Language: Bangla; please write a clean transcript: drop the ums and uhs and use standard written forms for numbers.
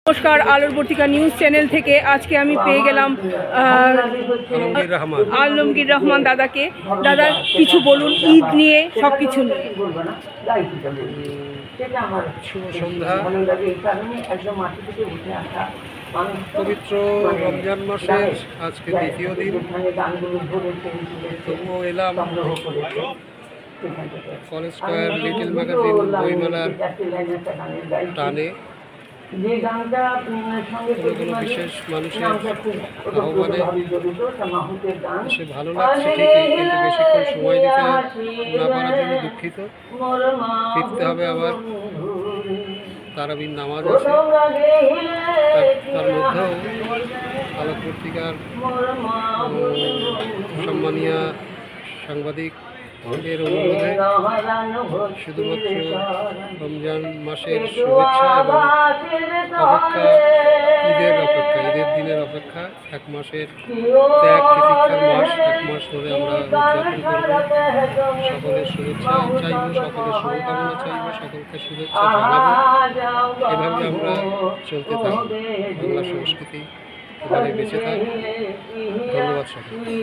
নমস্কার, আলোর বর্তিকা নিউজ চ্যানেল থেকে আজকে আমি পেয়ে গেলাম আলমগীর রহমান দাদাকে। দাদা কিছু বলুন ঈদ নিয়ে, সব কিছু নিয়ে। শুভ সন্ধ্যা। পবিত্র রমজান মাসের আজকে দ্বিতীয় দিন, তবুও এলাম কলেজ স্কয়ার লিটল ম্যাগাজিন বইমেলার টানে। কোনো বিশেষ মানুষের আহ্বানে সে ভালো লাগছে ঠিকই, কিন্তু বেশিক্ষণ সময় দিতে না পারার জন্য দুঃখিত। ফিরতে হবে আবার, তারাবির নামাজ আছে। তার মধ্যেও আলোক পত্রিকার সম্মানীয় সাংবাদিক এর অনুরোধে শুধুমাত্র রমজান মাসের শুভেচ্ছা এবং ঈদের দিনের অপেক্ষা, এক মাসের ত্যাগ তিতিক্ষার মাস, এক মাস ধরে আমরা উদযাপন করব। সকলের শুভেচ্ছা চাইব, সকলের শুভকামনা চাইব, সকলকে শুভেচ্ছা জানাবো। এভাবে আমরা চলতে থাকব। বাংলা সংস্কৃতি এখানে বেঁচে থাক। ধন্যবাদ সকলকে।